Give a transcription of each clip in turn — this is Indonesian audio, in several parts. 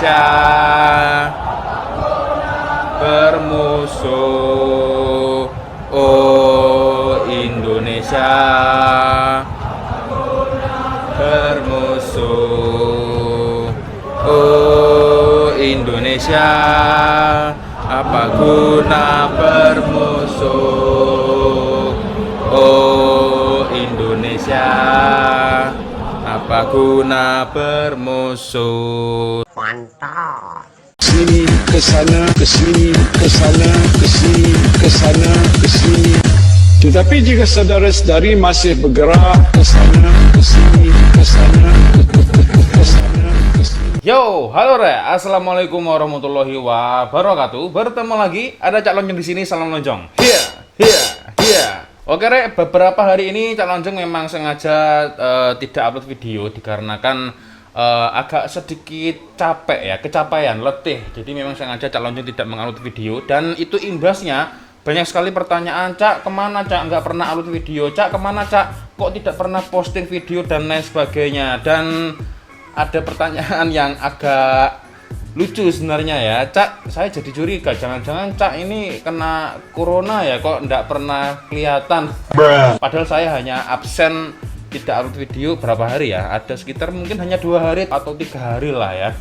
Indonesia bermusuh. Oh Indonesia bermusuh. Oh Indonesia, apa guna bermusuh? Oh Indonesia, apa guna bermusuh? Mantap. Sini ke sana, ke sini, ke sana, ke sini, ke sana, ke sini. Tetapi jika saudara-saudari masih bergerak ke sana, ke sini, ke sana, ke sana, ke sini. Yo, halo Re, assalamualaikum warahmatullahi wabarakatuh. Bertemu lagi, ada Cak Lonjong di sini. Salam lonjong. Iya. Oke Re, beberapa hari ini Cak Lonjong memang sengaja tidak upload video dikarenakan agak sedikit capek ya, kecapean, letih. Jadi memang sengaja Cak Lonjong tidak mengupload video dan itu imbasnya banyak sekali pertanyaan, Cak kemana Cak nggak pernah upload video, Cak kemana Cak kok tidak pernah posting video dan lain sebagainya. Dan ada pertanyaan yang agak lucu sebenarnya ya, Cak saya jadi curiga jangan-jangan Cak ini kena corona ya kok nggak pernah kelihatan. Padahal saya hanya absen tidak upload video berapa hari ya, ada sekitar mungkin hanya 2 hari atau 3 hari lah ya.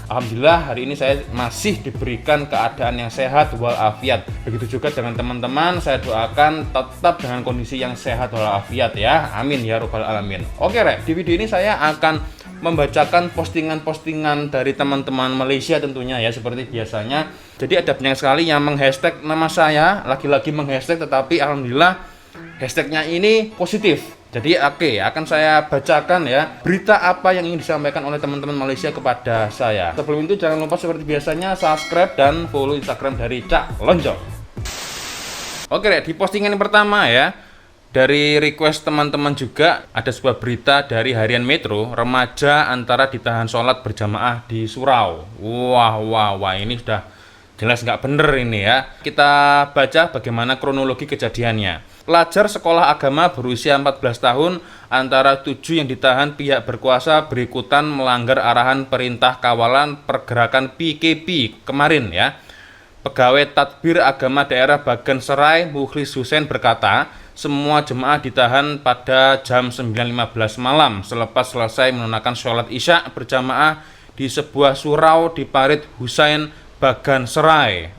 Alhamdulillah hari ini saya masih diberikan keadaan yang sehat walafiat. Begitu juga dengan teman-teman, saya doakan tetap dengan kondisi yang sehat walafiat ya. Amin ya robbal alamin. Oke Rek, di video ini saya akan membacakan postingan-postingan dari teman-teman Malaysia tentunya ya, seperti biasanya. Jadi ada banyak sekali yang menghashtag nama saya, lagi-lagi menghashtag, tetapi alhamdulillah hashtagnya ini positif. Jadi akan saya bacakan ya berita apa yang ingin disampaikan oleh teman-teman Malaysia kepada saya. Sebelum itu jangan lupa seperti biasanya subscribe dan follow Instagram dari Cak Lonjong. Oke di postingan yang pertama ya, dari request teman-teman juga ada sebuah berita dari Harian Metro, remaja antara ditahan sholat berjamaah di surau. Wah ini sudah jelas nggak bener ini ya. Kita baca bagaimana kronologi kejadiannya. Pelajar sekolah agama berusia 14 tahun antara 7 yang ditahan pihak berkuasa berikutan melanggar arahan perintah kawalan pergerakan PKP kemarin ya. Pegawai Tadbir Agama Daerah Bagan Serai Mukhlis Hussein berkata, semua jemaah ditahan pada jam 9.15 malam selepas selesai menunaikan sholat isya berjamaah di sebuah surau di Parit Hussein Bagan Serai.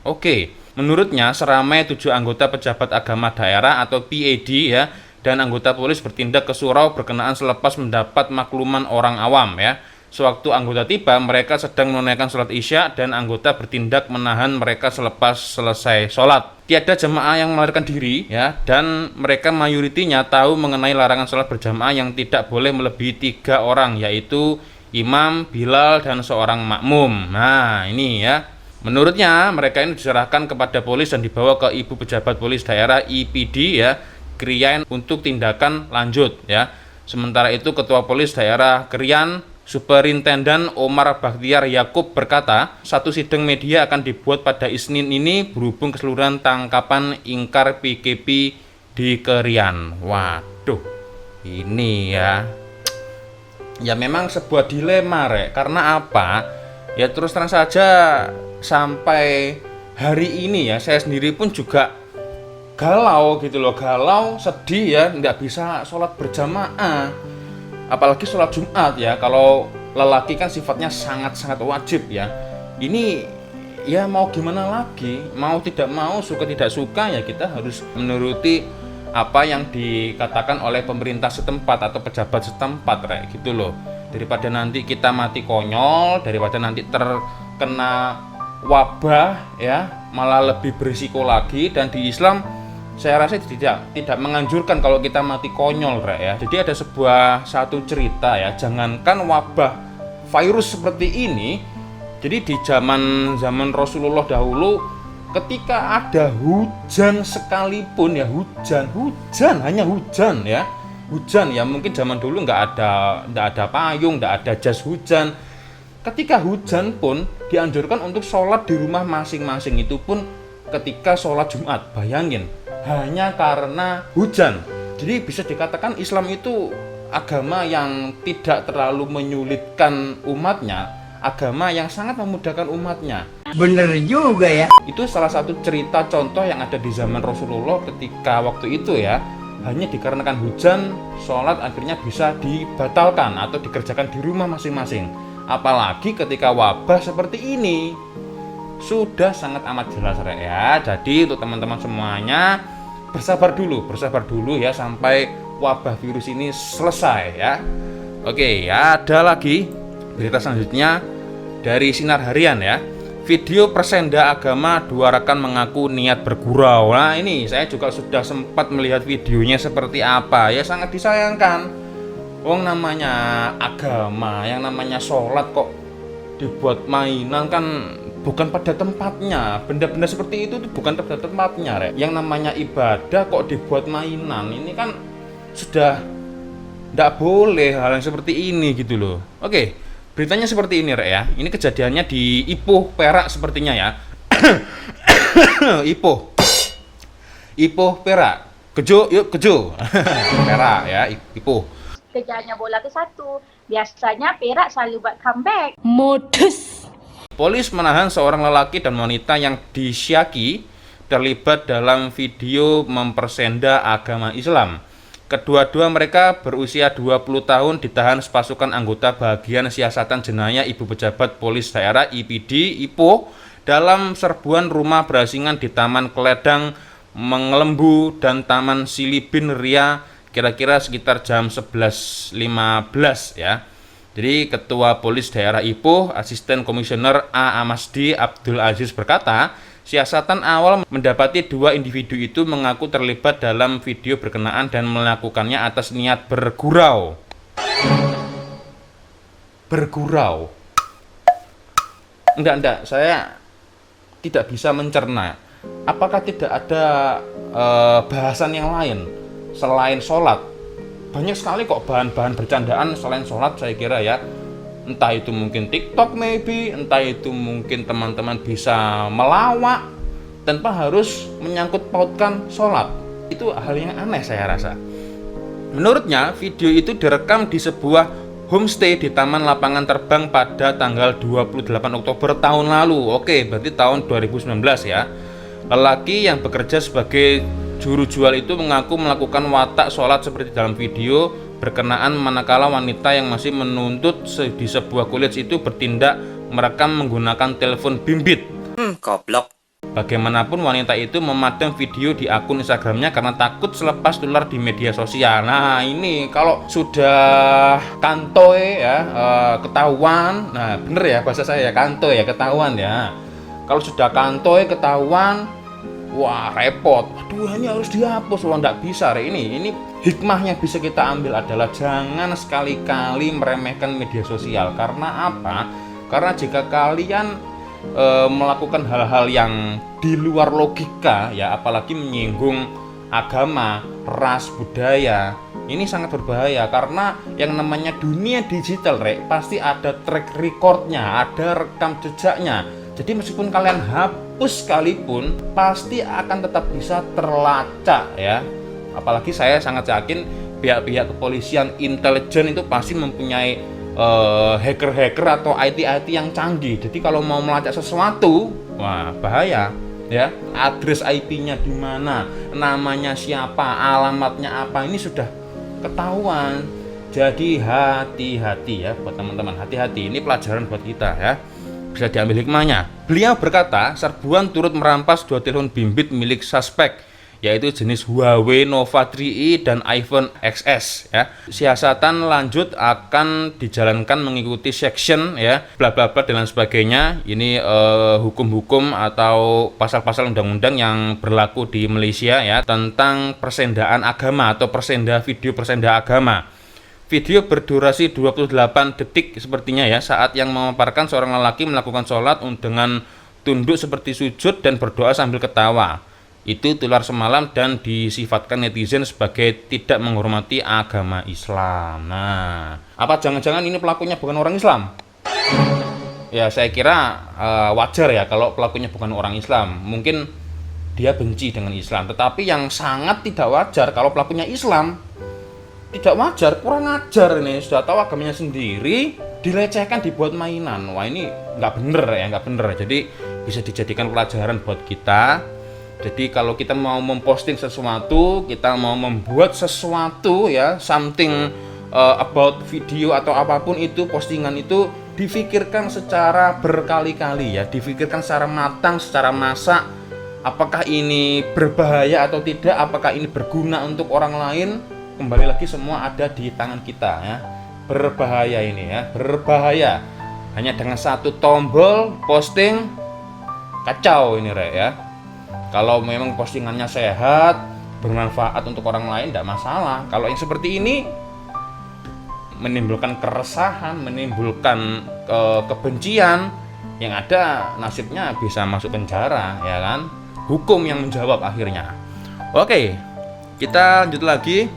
Menurutnya seramai 7 anggota pejabat agama daerah atau PAD ya dan anggota polis bertindak ke surau berkenaan selepas mendapat makluman orang awam ya. Sewaktu anggota tiba, mereka sedang menunaikan sholat isya dan anggota bertindak menahan mereka selepas selesai sholat. Tiada jemaah yang melarikan diri ya, dan mereka mayoritinya tahu mengenai larangan sholat berjamaah yang tidak boleh melebihi 3 orang, yaitu imam, bilal, dan seorang makmum. Nah ini ya. Menurutnya mereka ini diserahkan kepada polis dan dibawa ke Ibu Pejabat Polis Daerah IPD ya, Krian untuk tindakan lanjut ya. Sementara itu Ketua Polis Daerah Krian Superintenden Omar Bakhtiar Yakub berkata, satu sidang media akan dibuat pada Isnin ini berhubung keseluruhan tangkapan ingkar PKP di Krian. Waduh, ini ya memang sebuah dilema Rek. Karena apa? Ya terus terang saja sampai hari ini ya saya sendiri pun juga galau gitu loh, galau, sedih ya, nggak bisa sholat berjamaah. Apalagi sholat Jumat ya, kalau lelaki kan sifatnya sangat-sangat wajib ya. Ini ya mau gimana lagi, mau tidak mau, suka tidak suka ya kita harus menuruti apa yang dikatakan oleh pemerintah setempat atau pejabat setempat kayak gitu loh. Daripada nanti kita mati konyol, daripada nanti terkena wabah ya, malah lebih berisiko lagi. Dan di Islam saya rasa tidak menganjurkan kalau kita mati konyol ya. Jadi ada satu cerita ya, jangankan wabah virus seperti ini. Jadi di zaman Rasulullah dahulu, ketika ada hujan sekalipun ya, hanya hujan ya, mungkin zaman dulu nggak ada payung, nggak ada jas hujan. Ketika hujan pun dianjurkan untuk sholat di rumah masing-masing, itu pun ketika sholat Jumat. Bayangin, hanya karena hujan. Jadi bisa dikatakan Islam itu agama yang tidak terlalu menyulitkan umatnya, agama yang sangat memudahkan umatnya. Bener juga ya. Itu salah satu cerita contoh yang ada di zaman Rasulullah ketika waktu itu ya, hanya dikarenakan hujan, sholat akhirnya bisa dibatalkan atau dikerjakan di rumah masing-masing. Apalagi ketika wabah seperti ini, sudah sangat amat jelas ya. Jadi untuk teman-teman semuanya, bersabar dulu ya sampai wabah virus ini selesai ya. Oke, ada lagi berita selanjutnya dari Sinar Harian ya. Video persenda agama, 2 rekan mengaku niat bergurau. Nah ini saya juga sudah sempat melihat videonya seperti apa. Ya sangat disayangkan. Wong namanya agama, yang namanya sholat kok dibuat mainan kan bukan pada tempatnya. Benda-benda seperti itu bukan pada tempatnya, Rek. Yang namanya ibadah kok dibuat mainan. Ini kan sudah tidak boleh hal yang seperti ini gitu loh. Oke, beritanya seperti ini, Rek ya. Ini kejadiannya di Ipoh, Perak sepertinya ya. Ipoh, Perak. Kejo. Perak ya, Ipoh. Kejarnya bola ke satu. Biasanya Perak selalu buat comeback. Modus. Polis menahan seorang lelaki dan wanita yang disyaki terlibat dalam video mempersenda agama Islam. Kedua-dua mereka berusia 20 tahun ditahan pasukan anggota bagian siasatan jenayah Ibu Pejabat Polis Daerah IPD Ipoh dalam serbuan rumah berasingan di Taman Keledang, Mengelembu, dan Taman Silibin Ria kira-kira sekitar jam 11.15 ya. Jadi Ketua Polis Daerah Ipoh, Asisten Komisioner A. Amasdi Abdul Aziz berkata, siasatan awal mendapati 2 individu itu mengaku terlibat dalam video berkenaan dan melakukannya atas niat bergurau. Bergurau. Enggak, saya tidak bisa mencerna. Apakah tidak ada bahasan yang lain selain sholat? Banyak sekali kok bahan-bahan bercandaan selain sholat saya kira ya. Entah itu mungkin TikTok maybe, entah itu mungkin teman-teman bisa melawak tanpa harus menyangkut pautkan sholat. Itu hal yang aneh saya rasa. Menurutnya video itu direkam di sebuah homestay di Taman Lapangan Terbang pada tanggal 28 Oktober tahun lalu. Oke, berarti tahun 2019 ya. Lelaki yang bekerja sebagai juru jual itu mengaku melakukan watak sholat seperti dalam video berkenaan manakala wanita yang masih menuntut di sebuah college itu bertindak merekam menggunakan telepon bimbit. Goblok. Bagaimanapun wanita itu memadam video di akun Instagramnya karena takut selepas tular di media sosial. Nah ini kalau sudah kantoy ya ketahuan, nah bener ya bahasa saya kantoy ya ketahuan ya. Kalau sudah kantoy ketahuan, wah repot. Aduh ini harus dihapus. Wah nggak bisa ini hikmah yang bisa kita ambil adalah jangan sekali-kali meremehkan media sosial. Karena apa? Karena jika kalian melakukan hal-hal yang di luar logika ya, apalagi menyinggung agama, ras, budaya, ini sangat berbahaya. Karena yang namanya dunia digital, Rek, pasti ada track recordnya, ada rekam jejaknya. Jadi meskipun kalian hapus sekalipun, pasti akan tetap bisa terlacak ya. Apalagi saya sangat yakin pihak-pihak kepolisian intelijen itu pasti mempunyai hacker-hacker atau IT yang canggih. Jadi kalau mau melacak sesuatu, wah bahaya ya. Address IP-nya di mana, namanya siapa, alamatnya apa, ini sudah ketahuan. Jadi hati-hati ya buat teman-teman, hati-hati. Ini pelajaran buat kita ya. Bisa diambil hikmahnya. Beliau berkata, serbuan turut merampas 2 telepon bimbit milik suspek, yaitu jenis Huawei Nova 3i dan iPhone XS ya. Siasatan lanjut akan dijalankan mengikuti section ya, bla bla bla dan sebagainya. Ini hukum-hukum atau pasal-pasal undang-undang yang berlaku di Malaysia ya tentang persendaan agama atau video persenda agama. Video berdurasi 28 detik sepertinya ya, saat yang memaparkan seorang lelaki melakukan sholat dengan tunduk seperti sujud dan berdoa sambil ketawa. Itu tular semalam dan disifatkan netizen sebagai tidak menghormati agama Islam. Nah, apa jangan-jangan ini pelakunya bukan orang Islam? Ya saya kira wajar ya kalau pelakunya bukan orang Islam. Mungkin dia benci dengan Islam. Tetapi yang sangat tidak wajar kalau pelakunya Islam. tidak wajar, kurang ajar ini. Sudah tahu agamanya sendiri, dilecehkan, dibuat mainan. Wah, ini nggak bener ya, nggak bener. Jadi bisa dijadikan pelajaran buat kita. Jadi kalau kita mau memposting sesuatu, kita mau membuat sesuatu ya, something about video atau apapun itu, postingan itu difikirkan secara berkali-kali ya, difikirkan secara matang, secara masak. Apakah ini berbahaya atau tidak? Apakah ini berguna untuk orang lain? Kembali lagi semua ada di tangan kita ya. Berbahaya ini ya, berbahaya. Hanya dengan satu tombol posting kacau ini Rek ya. Kalau memang postingannya sehat, bermanfaat untuk orang lain tidak masalah. Kalau yang seperti ini menimbulkan keresahan, menimbulkan kebencian, yang ada nasibnya bisa masuk penjara ya kan. Hukum yang menjawab akhirnya. Oke, kita lanjut lagi.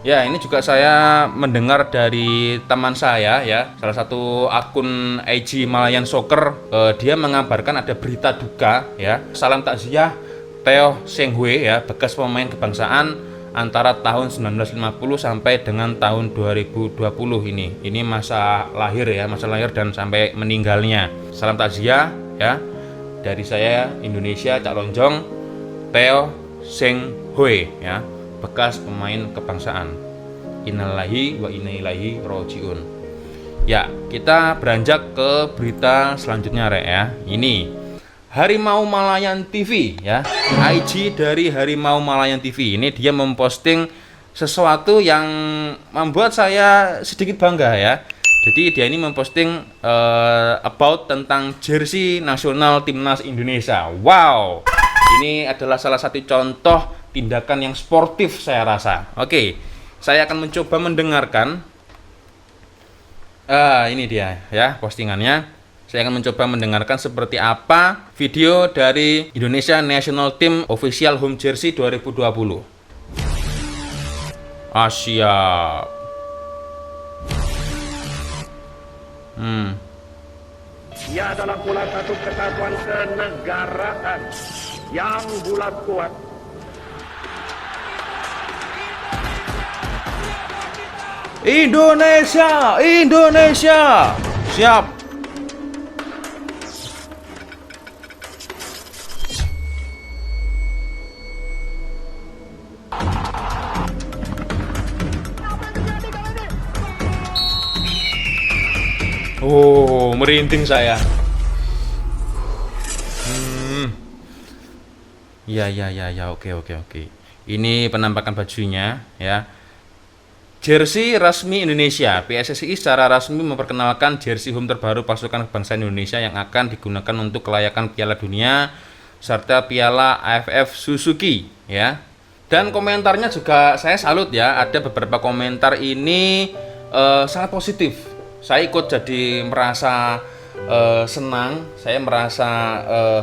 Ya, ini juga saya mendengar dari teman saya ya, salah satu akun IG Malayan Soccer, dia mengabarkan ada berita duka ya. Salam takziah Theo Seng Hui ya, bekas pemain kebangsaan antara tahun 1950 sampai dengan tahun 2020 ini. Ini masa lahir ya, masa lahir dan sampai meninggalnya. Salam takziah ya dari saya Indonesia Cak Lonjong, Theo Seng Hui ya, bekas pemain kebangsaan. Innalillahi wa inna ilaihi rajiun. Ya, kita beranjak ke berita selanjutnya Rek ya. Ini Harimau Malayan TV ya. IG dari Harimau Malayan TV ini dia memposting sesuatu yang membuat saya sedikit bangga ya. Jadi dia ini memposting about tentang jersey nasional timnas Indonesia. Wow, ini adalah salah satu contoh tindakan yang sportif saya rasa. Oke, saya akan mencoba mendengarkan. Ini dia ya postingannya. Saya akan mencoba mendengarkan seperti apa video dari Indonesia National Team Official Home Jersey 2020. Siap. Ia adalah pula satu kesatuan kenegaraan yang bulat kuat. Indonesia, Indonesia. Siap. Oh, merinding saya. Ya, oke. Ini penampakan bajunya ya. Jersey resmi Indonesia. PSSI secara resmi memperkenalkan jersey home terbaru pasukan kebangsaan Indonesia yang akan digunakan untuk kelayakan Piala Dunia serta Piala AFF Suzuki ya. Dan komentarnya juga saya salut ya. Ada beberapa komentar ini sangat positif. Saya ikut jadi merasa senang, saya merasa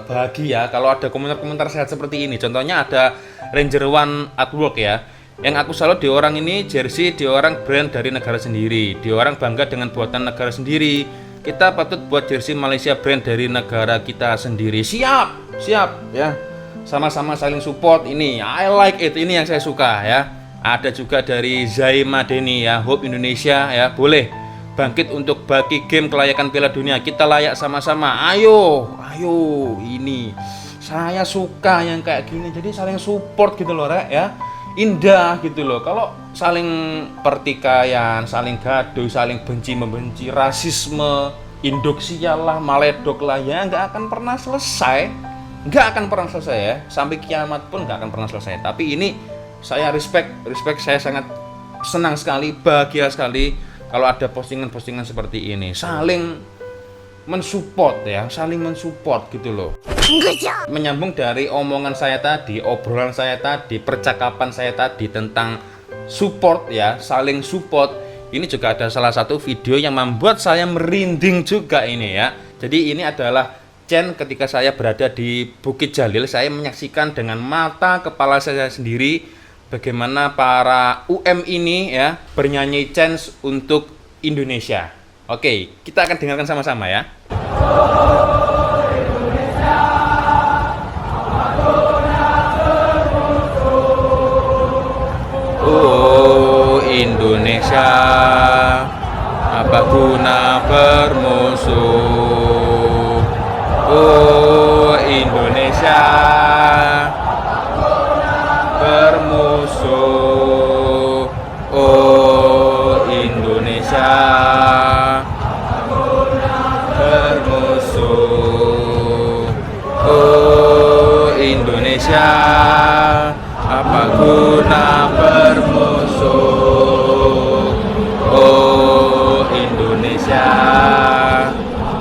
bahagia kalau ada komentar-komentar sehat seperti ini. Contohnya ada Ranger One at Work ya. Yang aku salut di orang ini jersey, di orang brand dari negara sendiri, di orang bangga dengan buatan negara sendiri. Kita patut buat jersey Malaysia brand dari negara kita sendiri. Siap ya. Sama-sama saling support ini. I like it, ini yang saya suka ya. Ada juga dari Zai Madeni ya, Hope Indonesia ya, boleh bangkit untuk bagi game kelayakan Piala Dunia. Kita layak sama-sama. Ayo, ini saya suka yang kayak gini. Jadi saling support gitu loh Rek ya. Indah gitu loh. Kalau saling pertikaian, saling gaduh, saling benci-membenci, rasisme, induksial lah, maledok lah ya, nggak akan pernah selesai. Nggak akan pernah selesai ya. Sampai kiamat pun nggak akan pernah selesai. Tapi ini saya respect, saya sangat senang sekali, bahagia sekali kalau ada postingan-postingan seperti ini, saling mensupport ya, saling mensupport gitu loh. Menyambung dari omongan saya tadi, obrolan saya tadi, percakapan saya tadi tentang support ya, saling support. Ini juga ada salah satu video yang membuat saya merinding juga ini ya. Jadi ini adalah ketika saya berada di Bukit Jalil, saya menyaksikan dengan mata kepala saya sendiri bagaimana para UM ini ya bernyanyi chants untuk Indonesia. Oke, kita akan dengarkan sama-sama ya. Oh, Indonesia. Indonesia, apa guna bermusuh? Oh Indonesia, bermusuh. Oh Indonesia, bermusuh. Oh Indonesia, apa guna bermusuh? Oh Indonesia,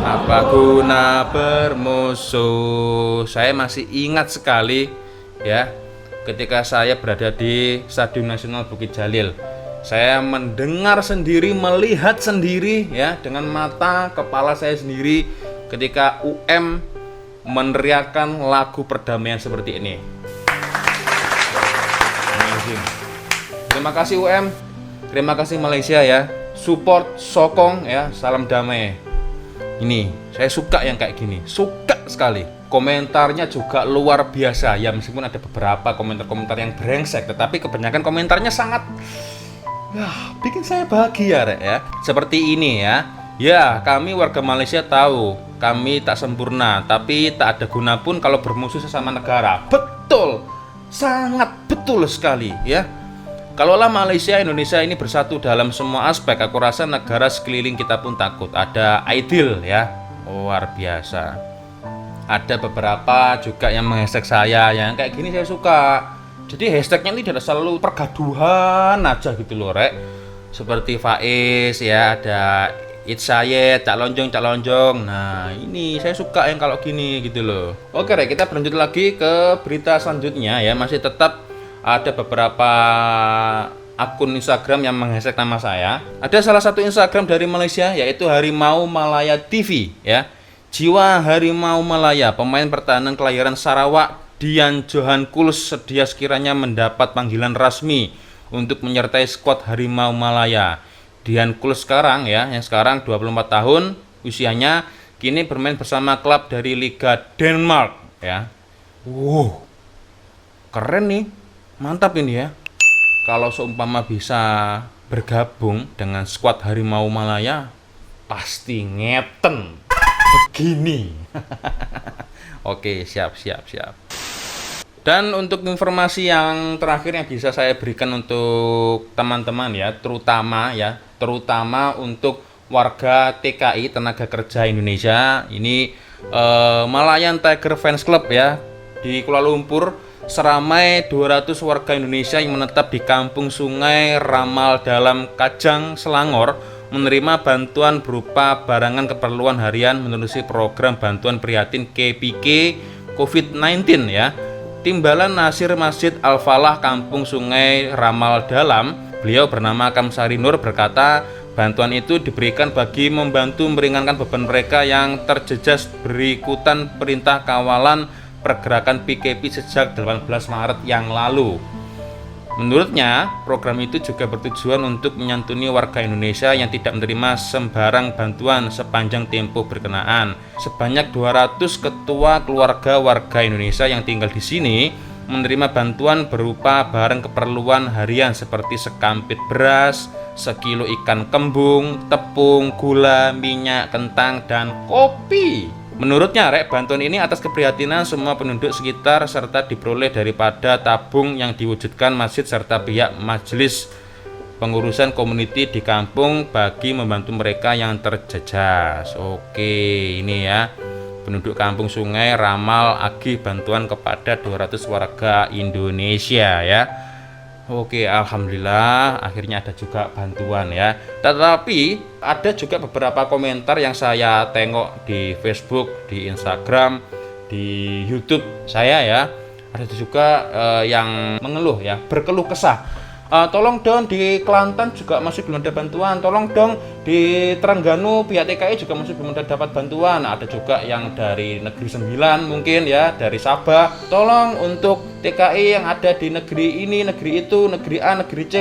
apa guna bermusuh? Saya masih ingat sekali ya, ketika saya berada di Stadion Nasional Bukit Jalil. Saya mendengar sendiri, melihat sendiri ya, dengan mata kepala saya sendiri ketika UM meneriakkan lagu perdamaian seperti ini. Terima kasih UM, terima kasih Malaysia ya, support, sokong ya, salam damai. Ini saya suka yang kayak gini, suka sekali. Komentarnya juga luar biasa ya, meskipun ada beberapa komentar-komentar yang brengsek, tetapi kebanyakan komentarnya sangat bikin saya bahagia Rek ya. Seperti ini ya. Ya, kami warga Malaysia tahu kami tak sempurna, tapi tak ada guna pun kalau bermusuh sesama negara. Betul, sangat betul sekali ya. Kalaulah Malaysia, Indonesia ini bersatu dalam semua aspek, aku rasa negara sekeliling kita pun takut. Ada Aidil ya, luar biasa. Ada beberapa juga yang meng-hashtag saya, yang kayak gini saya suka. Jadi hashtagnya ini tidak selalu pergaduhan aja gitu loh Rek. Seperti Faiz ya, ada Itzayed, Cak Lonjong. Nah ini saya suka yang kalau gini gitu loh. Oke Rek, kita berlanjut lagi ke berita selanjutnya ya. Masih tetap ada beberapa akun Instagram yang meng-hashtag nama saya. Ada salah satu Instagram dari Malaysia, yaitu Harimau Malaya TV ya. Jiwa Harimau Malaya, pemain pertahanan kelahiran Sarawak, Dian Johan Kuls, sedia sekiranya mendapat panggilan resmi untuk menyertai skuad Harimau Malaya. Dian Kuls sekarang ya, yang sekarang 24 tahun usianya, kini bermain bersama klub dari Liga Denmark ya. Wow, keren nih, mantap ini ya. Kalau seumpama bisa bergabung dengan skuad Harimau Malaya, pasti ngeten begini. Oke, siap. Dan untuk informasi yang terakhir yang bisa saya berikan untuk teman-teman ya, terutama untuk warga TKI, Tenaga Kerja Indonesia. Ini Malayan Tiger Fans Club ya, di Kuala Lumpur, seramai 200 warga Indonesia yang menetap di Kampung Sungai Ramal Dalam, Kajang, Selangor, menerima bantuan berupa barangan keperluan harian menerusi program bantuan prihatin KPK COVID-19 ya. Timbalan Nasir Masjid Al-Falah Kampung Sungai Ramal Dalam, beliau bernama Kamsari Nur, berkata bantuan itu diberikan bagi membantu meringankan beban mereka yang terjejas berikutan perintah kawalan pergerakan PKP sejak 18 Maret yang lalu. Menurutnya, program itu juga bertujuan untuk menyantuni warga Indonesia yang tidak menerima sembarang bantuan sepanjang tempo berkenaan. Sebanyak 200 ketua keluarga warga Indonesia yang tinggal di sini menerima bantuan berupa barang keperluan harian seperti sekampit beras, sekilo ikan kembung, tepung, gula, minyak, kentang, dan kopi. Menurutnya, Rek, bantuan ini atas keprihatinan semua penduduk sekitar serta diperoleh daripada tabung yang diwujudkan masjid serta pihak majelis pengurusan community di kampung bagi membantu mereka yang terjejas. Oke, ini ya, penduduk Kampung Sungai Ramal agih bantuan kepada 200 warga Indonesia ya. Oke, alhamdulillah akhirnya ada juga bantuan ya. Tetapi ada juga beberapa komentar yang saya tengok di Facebook, di Instagram, di YouTube saya ya. Ada juga yang mengeluh ya, berkeluh kesah. Tolong dong di Kelantan juga masih belum ada bantuan. Tolong dong di Terengganu pihak TKI juga masih belum dapat bantuan. Ada juga yang dari Negeri Sembilan mungkin ya, dari Sabah. Tolong untuk TKI yang ada di negeri ini, negeri itu, negeri A, negeri C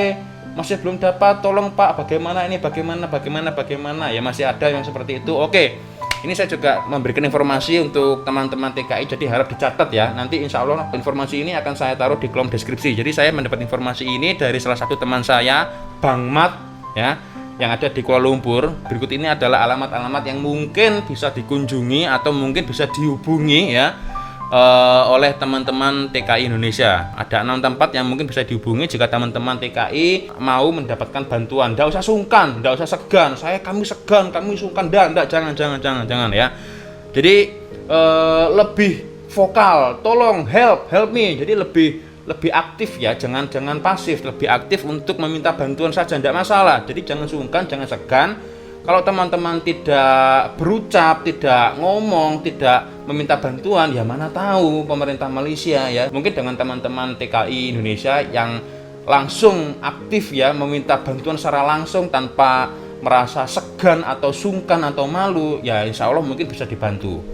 masih belum dapat. Tolong Pak, bagaimana ini? Bagaimana? Ya masih ada yang seperti itu. Oke. Ini saya juga memberikan informasi untuk teman-teman TKI, jadi harap dicatat ya. Nanti insya Allah informasi ini akan saya taruh di kolom deskripsi. Jadi saya mendapat informasi ini dari salah satu teman saya, Bang Mat ya yang ada di Kuala Lumpur. Berikut ini adalah alamat-alamat yang mungkin bisa dikunjungi atau mungkin bisa dihubungi ya oleh teman-teman TKI Indonesia. Ada 6 tempat yang mungkin bisa dihubungi jika teman-teman TKI mau mendapatkan bantuan. Nggak usah sungkan, nggak usah segan. Kami segan, kami sungkan. Nggak, jangan ya. Jadi lebih vokal, tolong help me. Jadi lebih aktif ya, jangan pasif, lebih aktif untuk meminta bantuan saja, tidak masalah. Jadi jangan sungkan, jangan segan. Kalau teman-teman tidak berucap, tidak ngomong, tidak meminta bantuan, ya mana tahu pemerintah Malaysia ya, mungkin dengan teman-teman TKI Indonesia yang langsung aktif ya, meminta bantuan secara langsung tanpa merasa segan atau sungkan atau malu, ya insya Allah mungkin bisa dibantu.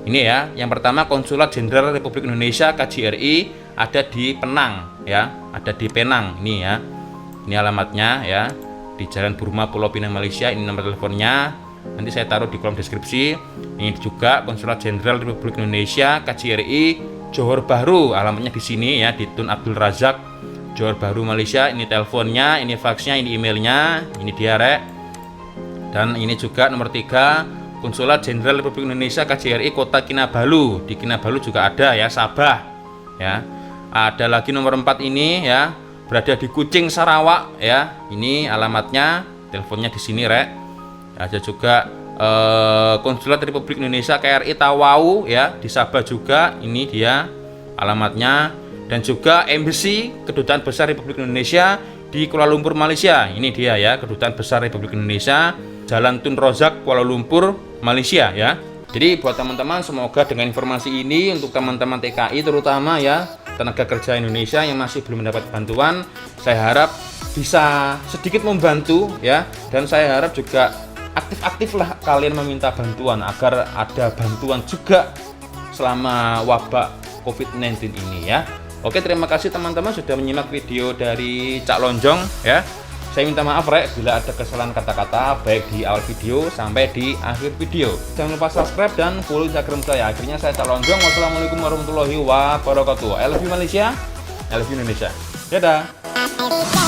Ini ya, yang pertama Konsulat Jenderal Republik Indonesia KJRI ada di Penang ya, ada di Penang ini ya. Ini alamatnya ya, di Jalan Burma Pulau Pinang Malaysia. Ini nomor teleponnya. Nanti saya taruh di kolom deskripsi. Ini juga Konsulat Jenderal Republik Indonesia KJRI Johor Bahru. Alamatnya di sini ya, di Tun Abdul Razak Johor Bahru Malaysia. Ini teleponnya, ini faxnya, ini emailnya. Ini dia rek. Dan ini juga nomor 3 Konsulat Jenderal Republik Indonesia KJRI Kota Kinabalu. Di Kinabalu juga ada ya, Sabah ya. Ada lagi nomor 4 ini ya, berada di Kuching Sarawak ya. Ini alamatnya, teleponnya di sini rek. Ada juga Konsulat Republik Indonesia KRI Tawau ya, di Sabah juga. Ini dia alamatnya. Dan juga Embassy Kedutaan Besar Republik Indonesia di Kuala Lumpur Malaysia. Ini dia ya, Kedutaan Besar Republik Indonesia, Jalan Tun Razak Kuala Lumpur Malaysia ya. Jadi buat teman-teman, semoga dengan informasi ini untuk teman-teman TKI terutama ya, tenaga kerja Indonesia yang masih belum mendapat bantuan, saya harap bisa sedikit membantu ya, dan saya harap juga aktif-aktiflah kalian meminta bantuan agar ada bantuan juga selama wabah COVID-19 ini ya. Oke, terima kasih teman-teman sudah menyimak video dari Cak Lonjong ya. Saya minta maaf rek bila ada kesalahan kata-kata baik di awal video sampai di akhir video. Jangan lupa subscribe dan follow Instagram saya. Akhirnya saya Cak Lonjong. Wassalamualaikum warahmatullahi wabarakatuh. I love you Malaysia, I love you Indonesia. Dadah.